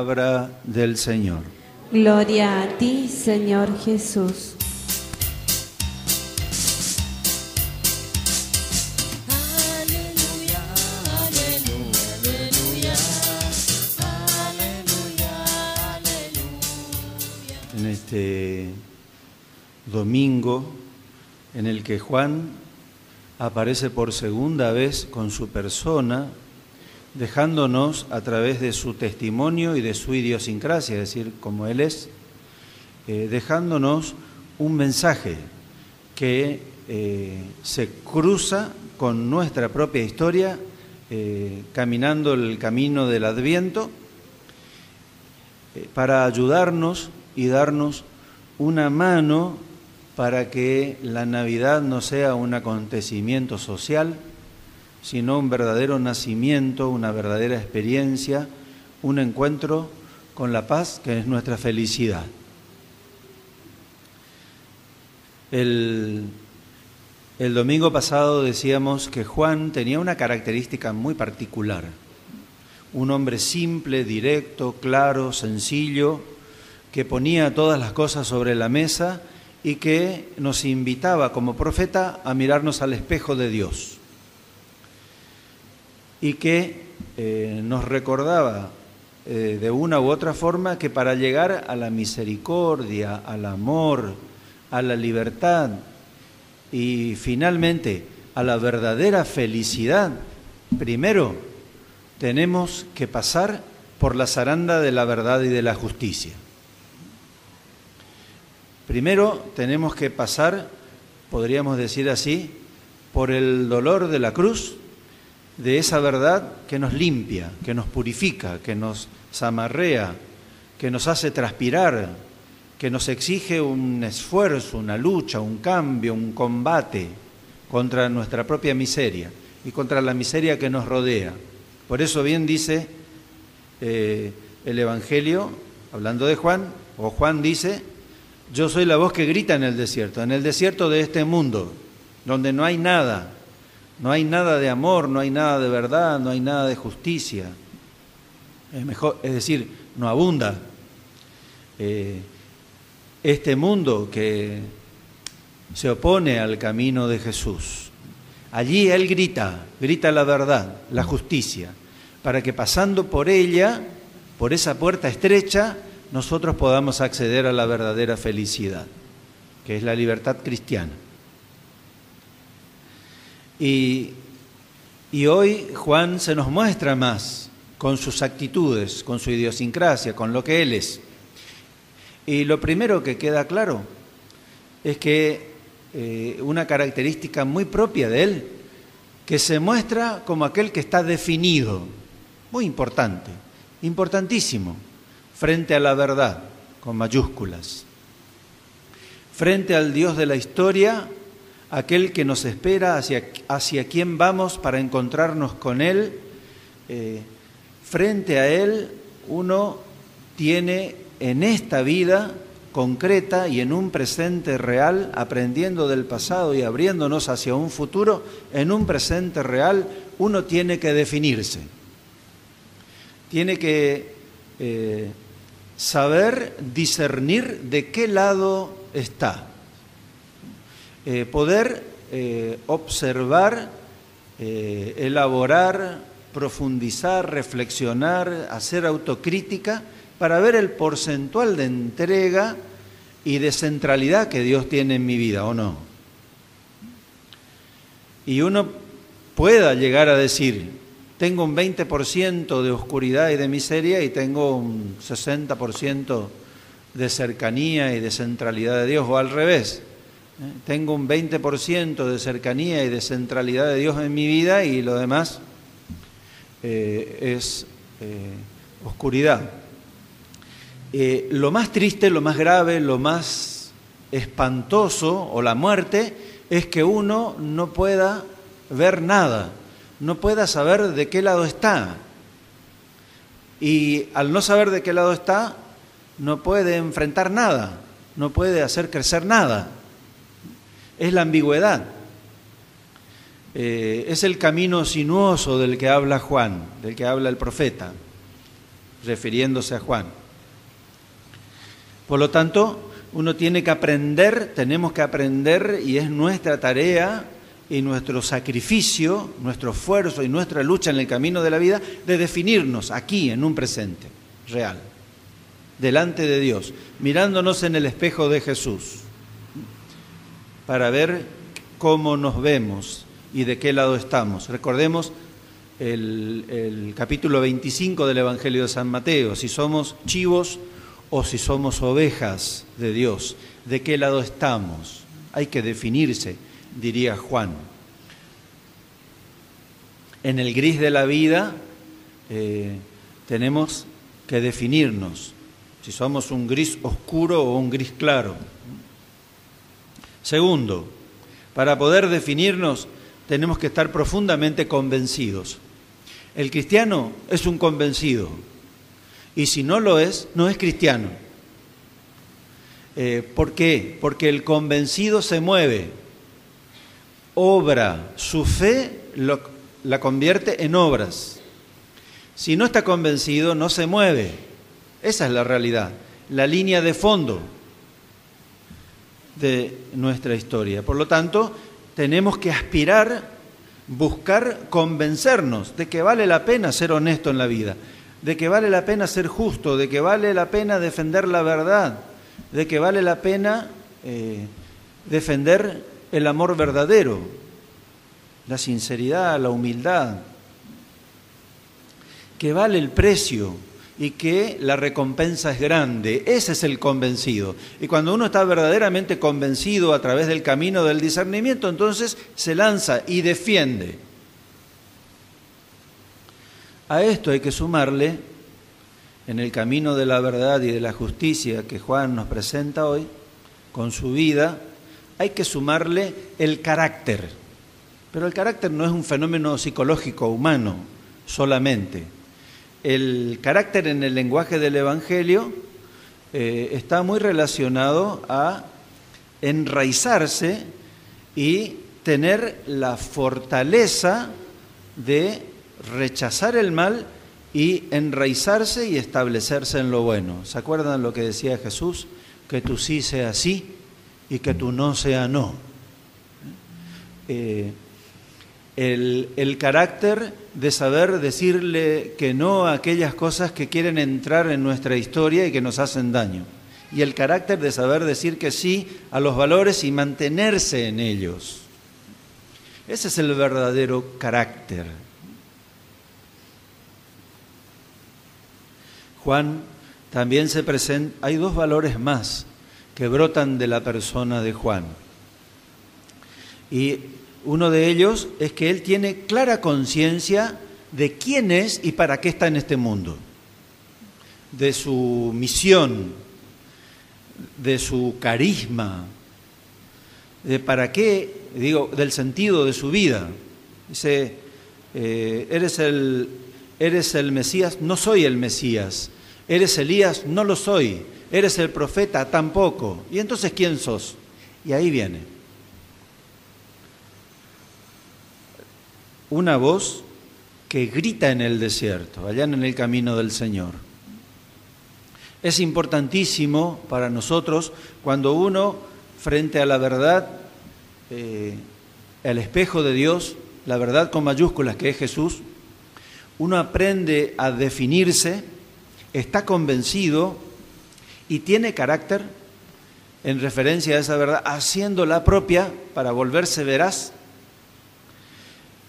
palabra del Señor. Gloria a ti, Señor Jesús. Aleluya, aleluya, aleluya, aleluya. En este domingo en el que Juan aparece por segunda vez con su persona, dejándonos a través de su testimonio y de su idiosincrasia, es decir, como Él es, dejándonos un mensaje que se cruza con nuestra propia historia, caminando el camino del Adviento, para ayudarnos y darnos una mano para que la Navidad no sea un acontecimiento social, sino un verdadero nacimiento, una verdadera experiencia, un encuentro con la paz que es nuestra felicidad. El domingo pasado decíamos que Juan tenía una característica muy particular, un hombre simple, directo, claro, sencillo, que ponía todas las cosas sobre la mesa y que nos invitaba como profeta a mirarnos al espejo de Dios. Y que nos recordaba de una u otra forma que para llegar a la misericordia, al amor, a la libertad y finalmente a la verdadera felicidad, primero tenemos que pasar por la zaranda de la verdad y de la justicia. Primero tenemos que pasar, podríamos decir así, por el dolor de la cruz, de esa verdad que nos limpia, que nos purifica, que nos zamarrea, que nos hace transpirar, que nos exige un esfuerzo, una lucha, un cambio, un combate contra nuestra propia miseria y contra la miseria que nos rodea. Por eso bien dice el Evangelio, hablando de Juan, o Juan dice: yo soy la voz que grita en el desierto de este mundo, donde no hay nada. No hay nada de amor, no hay nada de verdad, no hay nada de justicia. Es decir, no abunda. Este mundo que se opone al camino de Jesús. Allí Él grita la verdad, la justicia, para que pasando por ella, por esa puerta estrecha, nosotros podamos acceder a la verdadera felicidad, que es la libertad cristiana. Y hoy Juan se nos muestra más con sus actitudes, con su idiosincrasia, con lo que Él es. Y lo primero que queda claro es que una característica muy propia de Él, que se muestra como aquel que está definido, muy importante, importantísimo, frente a la verdad, con mayúsculas, frente al Dios de la historia, aquel que nos espera, hacia quien vamos para encontrarnos con Él. Frente a Él uno tiene en esta vida concreta y en un presente real, aprendiendo del pasado y abriéndonos hacia un futuro, en un presente real uno tiene que definirse. Tiene que saber discernir de qué lado está. Poder observar, elaborar, profundizar, reflexionar, hacer autocrítica para ver el porcentual de entrega y de centralidad que Dios tiene en mi vida, ¿o no? Y uno pueda llegar a decir: tengo un 20% de oscuridad y de miseria y tengo un 60% de cercanía y de centralidad de Dios, o al revés. Tengo un 20% de cercanía y de centralidad de Dios en mi vida y lo demás es oscuridad. Lo más triste, lo más grave, lo más espantoso, o la muerte, es que uno no pueda ver nada, no pueda saber de qué lado está. Y al no saber de qué lado está, no puede enfrentar nada, no puede hacer crecer nada. Es la ambigüedad. Es el camino sinuoso del que habla Juan, del que habla el profeta. refiriéndose a Juan. Por lo tanto, uno tiene que aprender, tenemos que aprender, y es nuestra tarea y nuestro sacrificio, nuestro esfuerzo y nuestra lucha en el camino de la vida, de definirnos aquí, en un presente real, delante de Dios, mirándonos en el espejo de Jesús, para ver cómo nos vemos y de qué lado estamos. Recordemos el capítulo 25 del Evangelio de San Mateo, si somos chivos o si somos ovejas de Dios, ¿de qué lado estamos? Hay que definirse, diría Juan. En el gris de la vida tenemos que definirnos, si somos un gris oscuro o un gris claro. Segundo, para poder definirnos tenemos que estar profundamente convencidos. El cristiano es un convencido, y si no lo es, no es cristiano. ¿Por qué? Porque el convencido se mueve, obra, su fe la convierte en obras. Si no está convencido, no se mueve. Esa es la realidad, la línea de fondo de nuestra historia. Por lo tanto, tenemos que aspirar, buscar convencernos de que vale la pena ser honesto en la vida, de que vale la pena ser justo, de que vale la pena defender la verdad, de que vale la pena defender el amor verdadero, la sinceridad, la humildad, que vale el precio y que la recompensa es grande. Ese es el convencido. Y cuando uno está verdaderamente convencido a través del camino del discernimiento, entonces se lanza y defiende. A esto hay que sumarle, en el camino de la verdad y de la justicia que Juan nos presenta hoy, con su vida, hay que sumarle el carácter. Pero el carácter no es un fenómeno psicológico humano solamente. El carácter en el lenguaje del Evangelio está muy relacionado a enraizarse y tener la fortaleza de rechazar el mal y enraizarse y establecerse en lo bueno. ¿Se acuerdan lo que decía Jesús? Que tu sí sea sí y que tu no sea no. El carácter de saber decirle que no a aquellas cosas que quieren entrar en nuestra historia y que nos hacen daño. Y el carácter de saber decir que sí a los valores y mantenerse en ellos. Ese es el verdadero carácter. Juan también se presenta, hay dos valores más que brotan de la persona de Juan. Y uno de ellos es que él tiene clara conciencia de quién es y para qué está en este mundo, de su misión, de su carisma, de para qué, del sentido de su vida. Dice, eres el Mesías, no soy el Mesías. Eres Elías, no lo soy. Eres el profeta, tampoco. ¿Y entonces quién sos? Y ahí viene una voz que grita en el desierto, allá en el camino del Señor. Es importantísimo para nosotros cuando uno, frente a la verdad, el espejo de Dios, la verdad con mayúsculas que es Jesús, uno aprende a definirse, está convencido y tiene carácter en referencia a esa verdad, haciéndola propia para volverse veraz.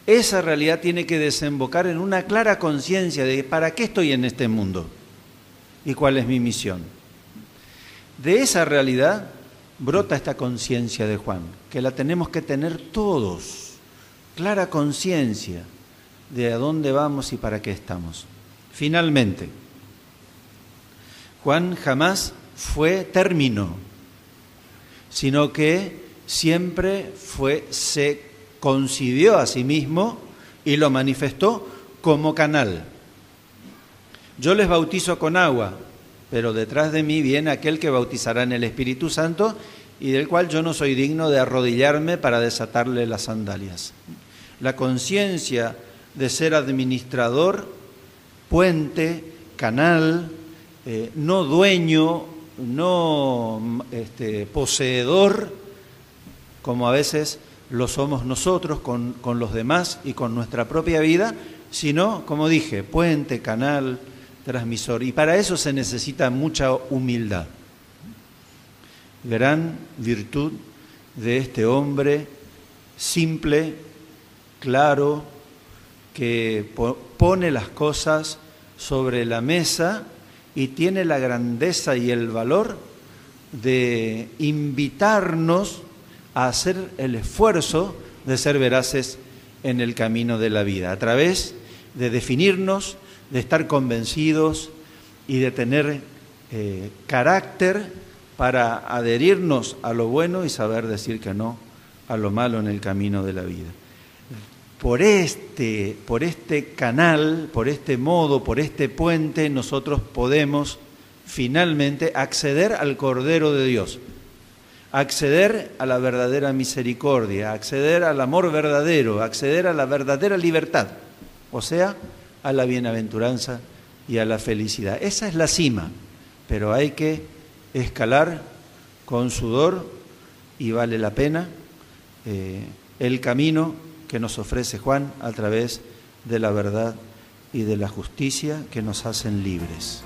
Esa realidad tiene que desembocar en una clara conciencia de para qué estoy en este mundo y cuál es mi misión. De esa realidad brota esta conciencia de Juan, que la tenemos que tener todos, clara conciencia de a dónde vamos y para qué estamos. Finalmente, Juan jamás fue término, sino que siempre se concibió a sí mismo y lo manifestó como canal. Yo les bautizo con agua, pero detrás de mí viene aquel que bautizará en el Espíritu Santo y del cual yo no soy digno de arrodillarme para desatarle las sandalias. La conciencia de ser administrador, puente, canal, no dueño, no poseedor, como a veces lo somos nosotros con los demás y con nuestra propia vida, sino, como dije, puente, canal, transmisor. Y para eso se necesita mucha humildad. Gran virtud de este hombre simple, claro, que pone las cosas sobre la mesa y tiene la grandeza y el valor de invitarnos a hacer el esfuerzo de ser veraces en el camino de la vida, a través de definirnos, de estar convencidos y de tener carácter para adherirnos a lo bueno y saber decir que no a lo malo en el camino de la vida. Por este canal, por este modo, por este puente, nosotros podemos finalmente acceder al Cordero de Dios, acceder a la verdadera misericordia, acceder al amor verdadero, acceder a la verdadera libertad, o sea, a la bienaventuranza y a la felicidad. Esa es la cima, pero hay que escalar con sudor y vale la pena el camino que nos ofrece Juan a través de la verdad y de la justicia que nos hacen libres.